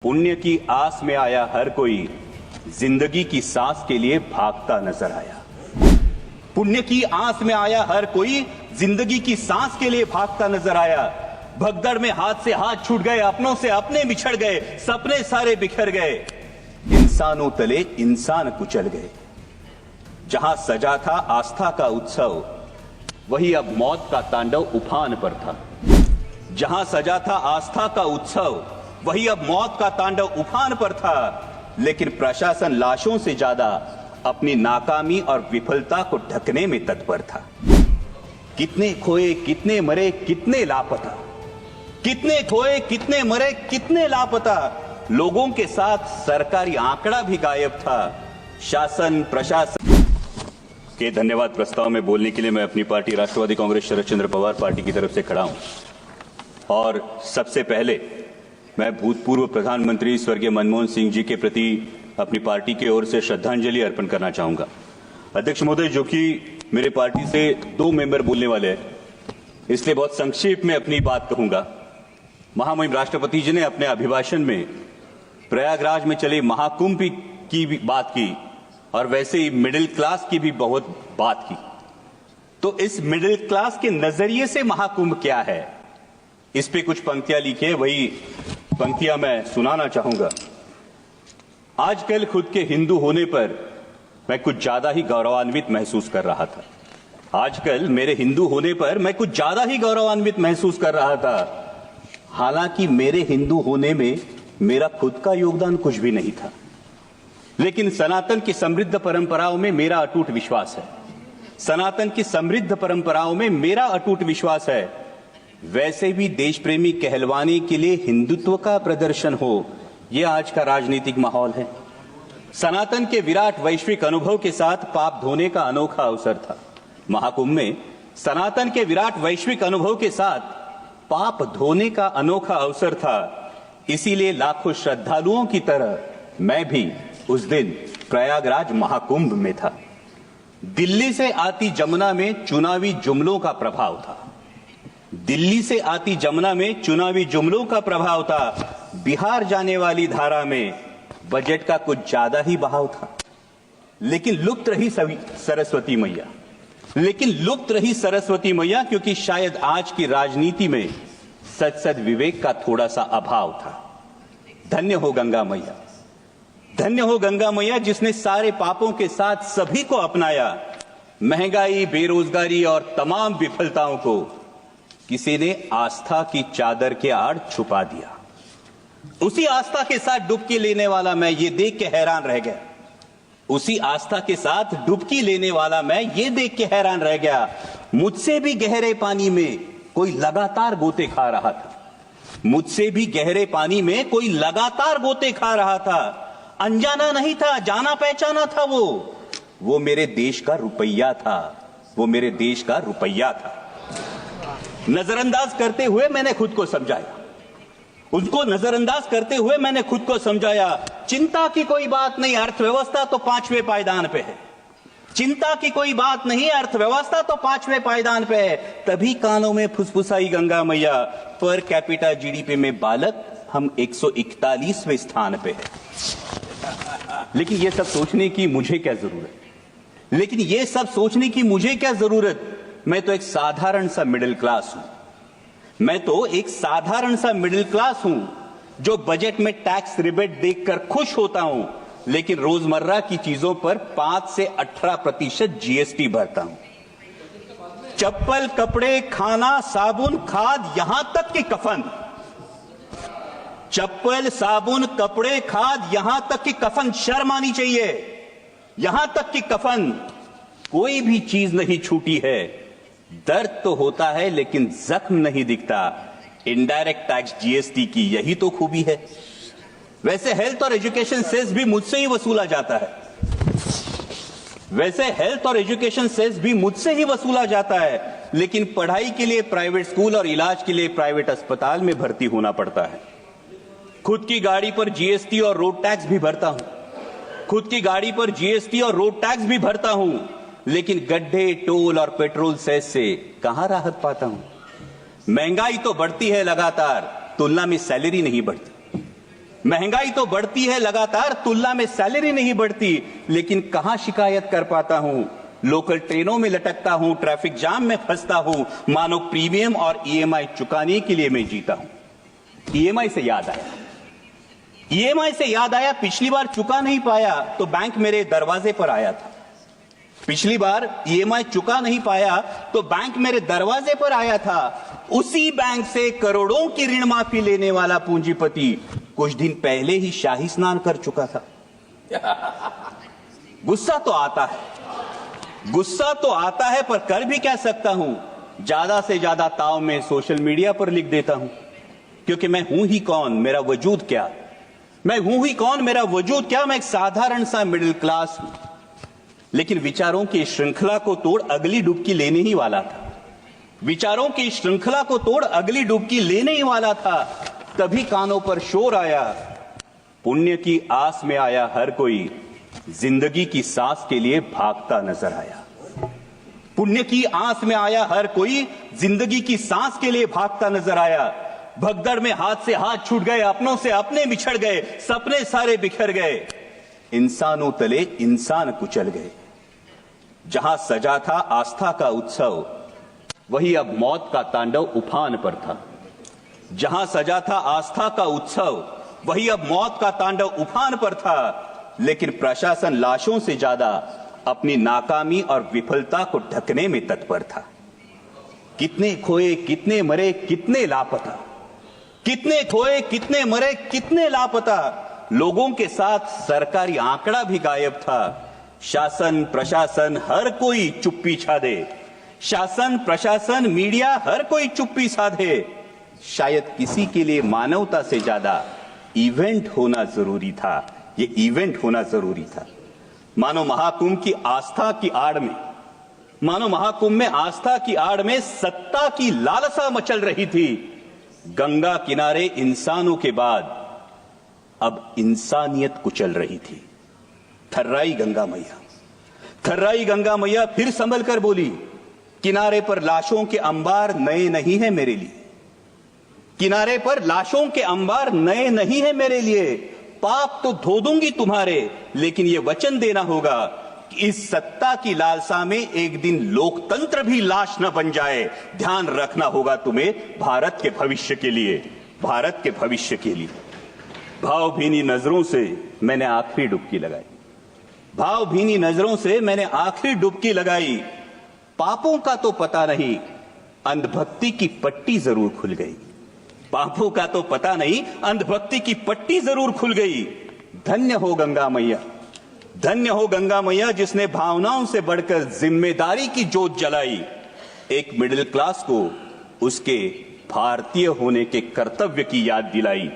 पुण्य की आस में आया हर कोई जिंदगी की सांस के लिए भागता नजर आया। पुण्य की आस में आया हर कोई जिंदगी की सांस के लिए भागता नजर आया। भगदड़ में हाथ से हाथ छूट गए, अपनों से अपने बिछड़ गए, सपने सारे बिखर गए, इंसानों तले इंसान कुचल गए। जहां सजा था आस्था का उत्सव, वही अब मौत का तांडव उफान पर था। जहां सजा था आस्था का उत्सव, वही अब मौत का तांडव उफान पर था। लेकिन प्रशासन लाशों से ज्यादा अपनी नाकामी और विफलता को ढकने में तत्पर था। कितने खोए, कितने मरे, कितने लापता, कितने खोए, कितने मरे, कितने लापता। लोगों के साथ सरकारी आंकड़ा भी गायब था। शासन प्रशासन के धन्यवाद प्रस्ताव में बोलने के लिए मैं अपनी पार्टी राष्ट्रवादी कांग्रेस शरद चंद्र पवार पार्टी की तरफ से खड़ा हूं। और सबसे पहले मैं भूतपूर्व प्रधानमंत्री स्वर्गीय मनमोहन सिंह जी के प्रति अपनी पार्टी की ओर से श्रद्धांजलि अर्पण करना चाहूंगा। अध्यक्ष महोदय, जो कि मेरे पार्टी से 2 मेंबर बोलने वाले हैं, इसलिए बहुत संक्षेप में अपनी बात कहूंगा। महामहिम राष्ट्रपति जी ने अपने अभिभाषण में प्रयागराज में चले महाकुंभ की भी बात की और वैसे ही मिडिल क्लास की भी बहुत बात की। तो इस मिडिल क्लास के नजरिए से महाकुंभ क्या है, इस पे कुछ पंक्तियां लिखी है, वही पंक्तियां मैं सुनाना चाहूंगा। आजकल खुद के हिंदू होने पर मैं कुछ ज्यादा ही गौरवान्वित महसूस कर रहा था। आजकल मेरे हिंदू होने पर मैं कुछ ज्यादा ही गौरवान्वित महसूस कर रहा था। हालांकि मेरे हिंदू होने में मेरा खुद का योगदान कुछ भी नहीं था, लेकिन सनातन की समृद्ध परंपराओं में मेरा अटूट विश्वास है। सनातन की समृद्ध परंपराओं में मेरा अटूट विश्वास है। वैसे भी देश प्रेमी कहलवाने के लिए हिंदुत्व का प्रदर्शन हो, यह आज का राजनीतिक माहौल है। सनातन के विराट वैश्विक अनुभव के साथ पाप धोने का अनोखा अवसर था। महाकुंभ में सनातन के विराट वैश्विक अनुभव के साथ पाप धोने का अनोखा अवसर था। इसीलिए लाखों श्रद्धालुओं की तरह मैं भी उस दिन प्रयागराज महाकुंभ में था। दिल्ली से आती जमुना में चुनावी जुमलों का प्रभाव था। दिल्ली से आती जमुना में चुनावी जुमलों का प्रभाव था। बिहार जाने वाली धारा में बजट का कुछ ज्यादा ही बहाव था। लेकिन लुप्त रही सरस्वती मैया, क्योंकि शायद आज की राजनीति में सद विवेक का थोड़ा सा अभाव था। धन्य हो गंगा मैया, धन्य हो गंगा मैया, जिसने सारे पापों के साथ सभी को अपनाया। महंगाई, बेरोजगारी और तमाम विफलताओं को किसी ने आस्था की चादर के आड़ छुपा दिया। उसी आस्था के साथ डुबकी लेने वाला मैं ये देख के हैरान रह गया। उसी आस्था के साथ डुबकी लेने वाला मैं ये देख के हैरान रह गया। मुझसे भी गहरे पानी में कोई लगातार गोते खा रहा था। मुझसे भी गहरे पानी में कोई लगातार गोते खा रहा था। अनजाना नहीं था, जाना पहचाना था। वो मेरे देश का रुपया था। वो मेरे देश का रुपया था। नजरअंदाज करते हुए मैंने खुद को समझाया। उसको नजरअंदाज करते हुए मैंने खुद को समझाया। चिंता की कोई बात नहीं, अर्थव्यवस्था तो 5वें पायदान पे है। चिंता की कोई बात नहीं, अर्थव्यवस्था तो 5वें पायदान पे है। तभी कानों में फुसफुसाई गंगा मैया, पर कैपिटा जीडीपी में बालक हम 141वें स्थान पे है। लेकिन ये सब सोचने की मुझे क्या जरूरत? मैं तो एक साधारण सा मिडिल क्लास हूं, जो बजट में टैक्स रिबेट देखकर खुश होता हूं, लेकिन रोजमर्रा की चीजों पर 5 से 18% जीएसटी भरता हूं। चप्पल, कपड़े, खाना, साबुन, खाद, यहां तक कि कफन। चप्पल, साबुन, कपड़े, खाद, यहां तक कि कफन। शर्म आनी चाहिए। यहां तक कि कफन, कोई भी चीज नहीं छूटी है। दर्द तो होता है लेकिन जख्म नहीं दिखता। इनडायरेक्ट टैक्स जीएसटी की यही तो खूबी है। वैसे हेल्थ और एजुकेशन सेस भी मुझसे ही वसूला जाता है। लेकिन पढ़ाई के लिए प्राइवेट स्कूल और इलाज के लिए प्राइवेट अस्पताल में भर्ती होना पड़ता है। खुद की गाड़ी पर जीएसटी और रोड टैक्स भी भरता हूं। लेकिन गड्ढे, टोल और पेट्रोल सेस से कहां राहत पाता हूं। महंगाई तो बढ़ती है लगातार, तुलना में सैलरी नहीं बढ़ती। महंगाई तो बढ़ती है लगातार, तुलना में सैलरी नहीं बढ़ती, लेकिन कहां शिकायत कर पाता हूं। लोकल ट्रेनों में लटकता हूं, ट्रैफिक जाम में फंसता हूं, मानो प्रीमियम और ईएमआई चुकाने के लिए मैं जीता हूं। ईएमआई से याद आया, पिछली बार चुका नहीं पाया तो बैंक मेरे दरवाजे पर आया था। पिछली बार ईएमआई चुका नहीं पाया तो बैंक मेरे दरवाजे पर आया था। उसी बैंक से करोड़ों की ऋण माफी लेने वाला पूंजीपति कुछ दिन पहले ही शाही स्नान कर चुका था। गुस्सा तो आता है, पर कर भी क्या सकता हूं। ज्यादा से ज्यादा ताव में सोशल मीडिया पर लिख देता हूं, क्योंकि मैं हूं ही कौन, मेरा वजूद क्या। मैं एक साधारण सा मिडिल क्लास हूं, लेकिन विचारों की श्रृंखला को तोड़ अगली डुबकी लेने ही वाला था। तभी कानों पर शोर आया, पुण्य की आस में आया हर कोई, जिंदगी की सांस के लिए भागता नजर आया। पुण्य की आस में आया हर कोई, जिंदगी की सांस के लिए भागता नजर आया। भगदड़ में हाथ से हाथ छूट गए, अपनों से अपने बिछड़ गए, सपने सारे बिखर गए, इंसानों तले इंसान कुचल गए। जहां सजा था आस्था का उत्सव, वही अब मौत का तांडव उफान पर था। जहां सजा था आस्था का उत्सव, वही अब मौत का तांडव उफान पर था। लेकिन प्रशासन लाशों से ज्यादा अपनी नाकामी और विफलता को ढकने में तत्पर था। कितने खोए, कितने मरे, कितने लापता, कितने खोए, कितने मरे, कितने लापता। लोगों के साथ सरकारी आंकड़ा भी गायब था। शासन प्रशासन हर कोई चुप्पी साधे, शासन प्रशासन मीडिया हर कोई चुप्पी साधे। शायद किसी के लिए मानवता से ज्यादा इवेंट होना जरूरी था। ये इवेंट होना जरूरी था। मानो महाकुंभ की आस्था की आड़ में सत्ता की लालसा मचल रही थी। गंगा किनारे इंसानों के बाद अब इंसानियत कुचल रही थी। थर्राई गंगा मैया फिर संभल कर बोली, किनारे पर लाशों के अंबार नए नहीं है मेरे लिए। किनारे पर लाशों के अंबार नए नहीं है मेरे लिए। पाप तो धो दूंगी तुम्हारे, लेकिन यह वचन देना होगा कि इस सत्ता की लालसा में एक दिन लोकतंत्र भी लाश न बन जाए। ध्यान रखना होगा तुम्हें भारत के भविष्य के लिए। भावभीनी नजरों से मैंने आखिरी डुबकी लगाई। पापों का तो पता नहीं, अंधभक्ति की पट्टी जरूर खुल गई। धन्य हो गंगा मैया, जिसने भावनाओं से बढ़कर जिम्मेदारी की जोत जलाई। एक मिडिल क्लास को उसके भारतीय होने के कर्तव्य की याद दिलाई।